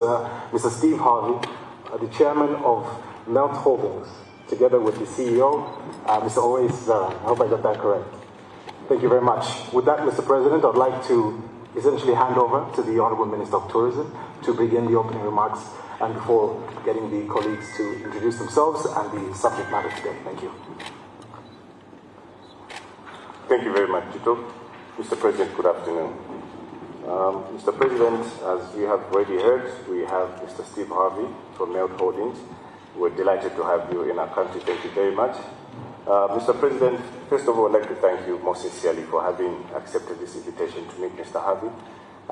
Mr. Steve Harvey, the chairman of Melt Holdings, together with the CEO, Mr. Oasis Zara. I hope I got that correct. Thank you very much. With that, Mr. President, I'd like to essentially hand over to the Honorable Minister of Tourism to begin the opening remarks and before getting the colleagues to introduce themselves and the subject matter today. Thank you. Thank you very much, Tito. Mr. President, good afternoon. Mr. President, as you have already heard, we have Mr. Steve Harvey from Melt Holdings. We're delighted to have you in our country. Thank you very much. Mr. President, first of all, I'd like to thank you most sincerely for having accepted this invitation to meet Mr. Harvey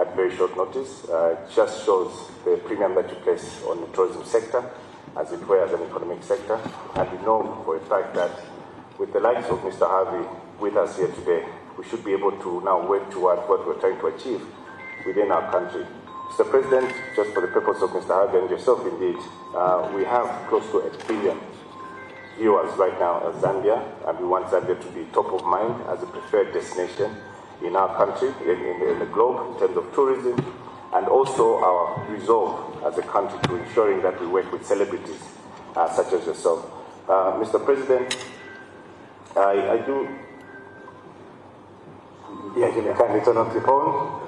at very short notice. It just shows the premium that you place on the tourism sector, as it were, as an economic sector. And we know for a fact that with the likes of Mr. Harvey with us here today, we should be able to now work towards what we're trying to achieve within our country. Mr. President, just for the purpose of Mr. Harvey and yourself indeed, we have close to 1 billion viewers right now in Zambia, and we want Zambia to be top of mind as a preferred destination in our country, in the globe, in terms of tourism, and also our resolve as a country to ensuring that we work with celebrities such as yourself. Mr. President, I do... Yeah, can you kindly turn off the phone?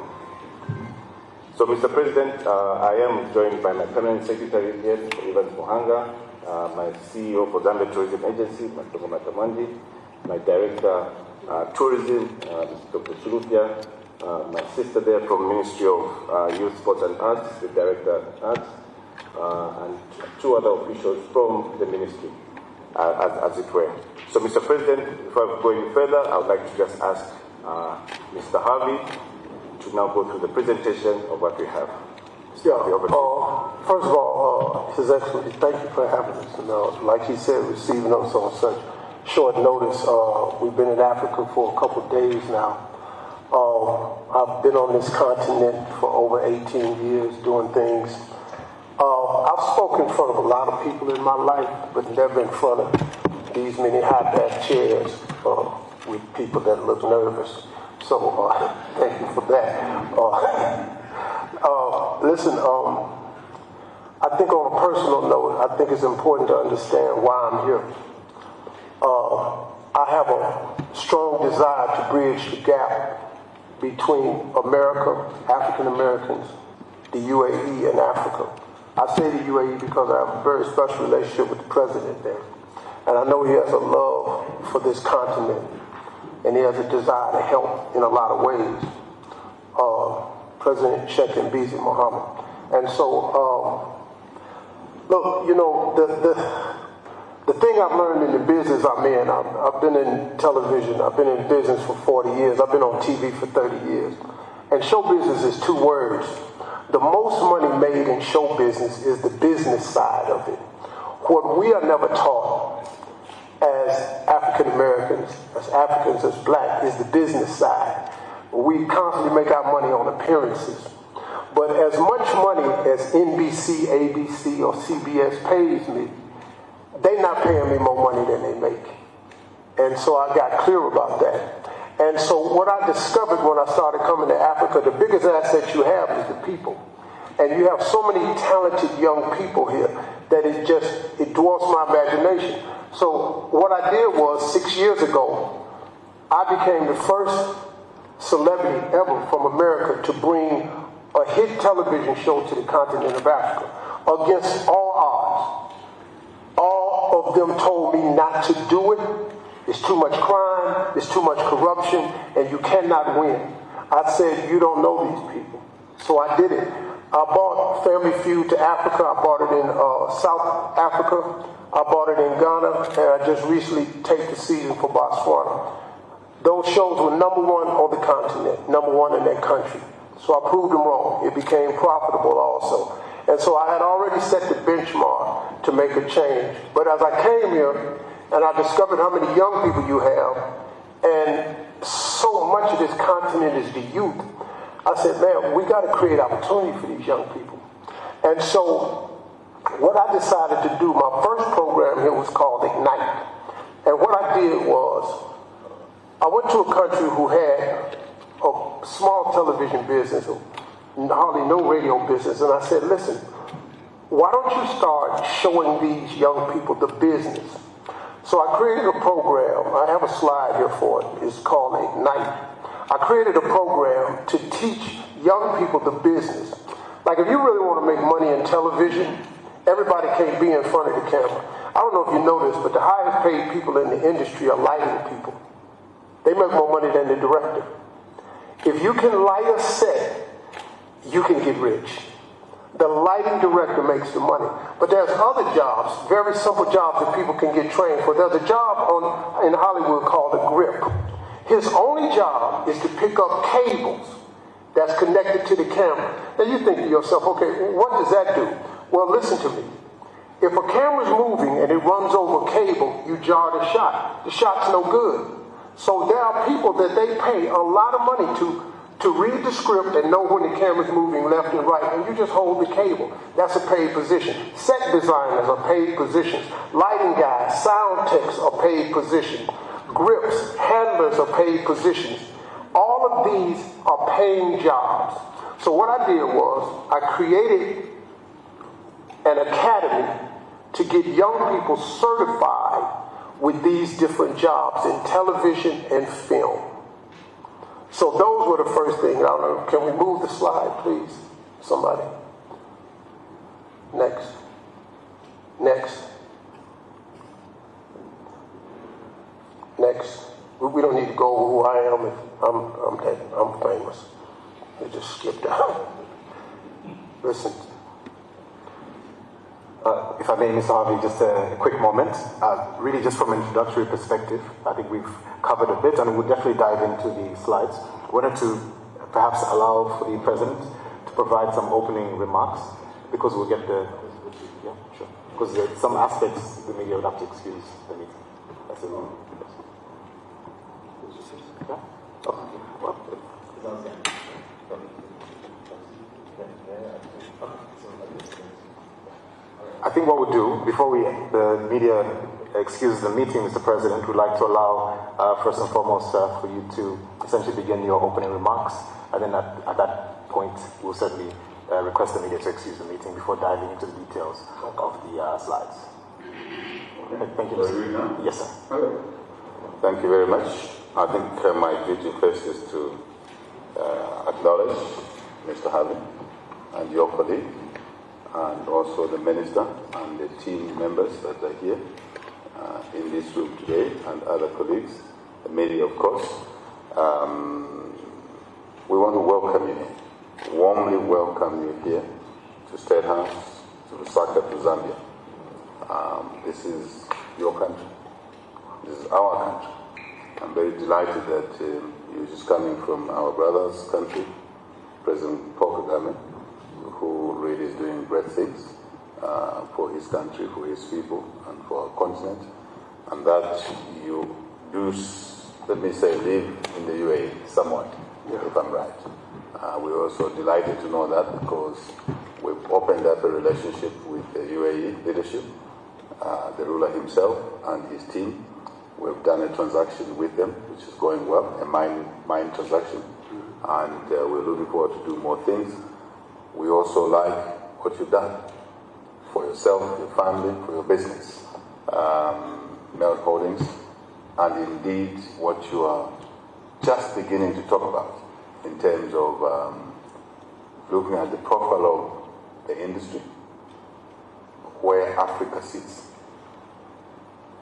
So, Mr. President, I am joined by my permanent secretary here, Mr. Evans Muhanga, my CEO for Zambia Tourism Agency, Mr. Matamanji, my director tourism, Dr. Chulupia, my sister there from Ministry of Youth, Sports and Arts, the director Arts, and 2 other officials from the ministry, as it were. So, Mr. President, before I go any further, I would like to just ask Mr. Harvey to now go through the presentation of what we have. Yeah, first of all, His Excellency, thank you for having us. And, like he said, receiving us on such short notice. We've been in Africa for a couple of days now. I've been on this continent for over 18 years doing things. I've spoken in front of a lot of people in my life, but never in front of these many high-back chairs with people that look nervous. So thank you for that. Listen, I think on a personal note, I think it's important to understand why I'm here. I have a strong desire to bridge the gap between America, African Americans, the UAE, and Africa. I say the UAE because I have a very special relationship with the president there. And I know he has a love for this continent, and he has a desire to help in a lot of ways. President Sheikh Mbizi Mohammed. And so, look, you know, the thing I've learned in the business I'm in, I've been in television, I've been in business for 40 years, I've been on TV for 30 years. And show business is 2 words. The most money made in show business is the business side of it. What we are never taught as African Americans, as Africans, as black, is the business side. We constantly make our money on appearances. But as much money as NBC, ABC, or CBS pays me, they're not paying me more money than they make. And so I got clear about that. And so what I discovered when I started coming to Africa, the biggest asset you have is the people. And you have so many talented young people here that it dwarfs my imagination. So what I did was, 6 years ago, I became the first celebrity ever from America to bring a hit television show to the continent of Africa against all odds. All of them told me not to do it. It's too much crime, it's too much corruption, and you cannot win. I said, you don't know these people. So I did it. I brought Family Feud to Africa. I brought it in South Africa. I bought it in Ghana, and I just recently taped the season for Botswana. Those shows were #1 on the continent, #1 in their country. So I proved them wrong. It became profitable also. And so I had already set the benchmark to make a change. But as I came here, and I discovered how many young people you have, and so much of this continent is the youth, I said, man, we got to create opportunity for these young people. And so what I decided to do, my first program here was called Ignite. And what I did was, I went to a country who had a small television business, hardly no radio business. And I said, listen, why don't you start showing these young people the business? So I created a program. I have a slide here for it. It's called Ignite. I created a program to teach young people the business. Like if you really want to make money in television, everybody can't be in front of the camera. I don't know if you know this, but the highest paid people in the industry are lighting people. They make more money than the director. If you can light a set, you can get rich. The lighting director makes the money. But there's other jobs, very simple jobs that people can get trained for. There's a job in Hollywood called a grip. His only job is to pick up cables that's connected to the camera. Now you think to yourself, okay, what does that do? Well, listen to me. If a camera's moving and it runs over a cable, you jar the shot. The shot's no good. So there are people that they pay a lot of money to read the script and know when the camera's moving left and right, and you just hold the cable. That's a paid position. Set designers are paid positions. Lighting guys, sound techs are paid positions. Grips, handlers are paid positions. All of these are paying jobs. So what I did was I created an academy to get young people certified with these different jobs in television and film. So those were the first things. I don't know, can we move the slide, please? Somebody. Next. Next. Next. We don't need to go over who I am if I'm famous. They just skipped out. Listen. If I may, Mr. Harvey, just a quick moment. Really just from an introductory perspective, I think we've covered a bit and we'll definitely dive into the slides. I wanted to perhaps allow for the President to provide some opening remarks because we'll get the, yeah, sure. Because there's some aspects the media would have to excuse the meeting. That's it. Yeah? Okay. Well, I think what we'll do, before the media excuse the meeting, Mr. President, we'd like to allow, first and foremost, for you to essentially begin your opening remarks. And then at that point, we'll certainly request the media to excuse the meeting before diving into the details of the slides. Okay, thank you, Mr. Yes, sir. Okay. Thank you very much. I think my duty first is to acknowledge Mr. Harvey and your colleague, and also the minister and the team members that are here in this room today, and other colleagues, the media, of course. We want to welcome you here, warmly welcome you here to State House, to Lusaka, to Zambia. This is your country. This is our country. I'm very delighted that you're just coming from our brother's country, President Paul Kagame, who really is doing great things for his country, for his people, and for our continent, and that you do, let me say, live in the UAE somewhat, if I'm right. We're also delighted to know that because we've opened up a relationship with the UAE leadership, the ruler himself and his team. We've done a transaction with them, which is going well, a mine transaction, and we're looking forward to do more things. We also like what you've done for yourself, your family, for your business, Melt Holdings, and indeed what you are just beginning to talk about in terms of looking at the profile of the industry, where Africa sits,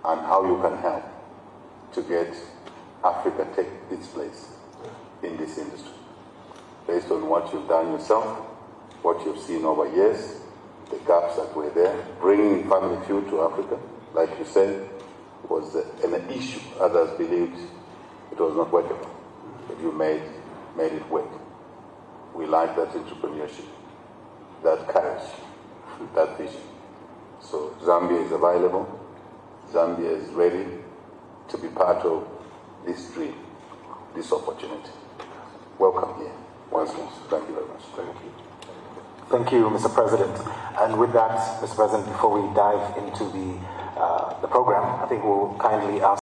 and how you can help to get Africa take its place in this industry, based on what you've done yourself, what you've seen over years, the gaps that were there, bringing family feud to Africa, like you said, was an issue. Others believed it was not workable, but you made it work. We like that entrepreneurship, that courage, that vision. So Zambia is available. Zambia is ready to be part of this dream, this opportunity. Welcome here once more. Thank you very much. Thank you. Thank you, Mr. President. And with that, Mr. President, before we dive into the program, I think we'll kindly ask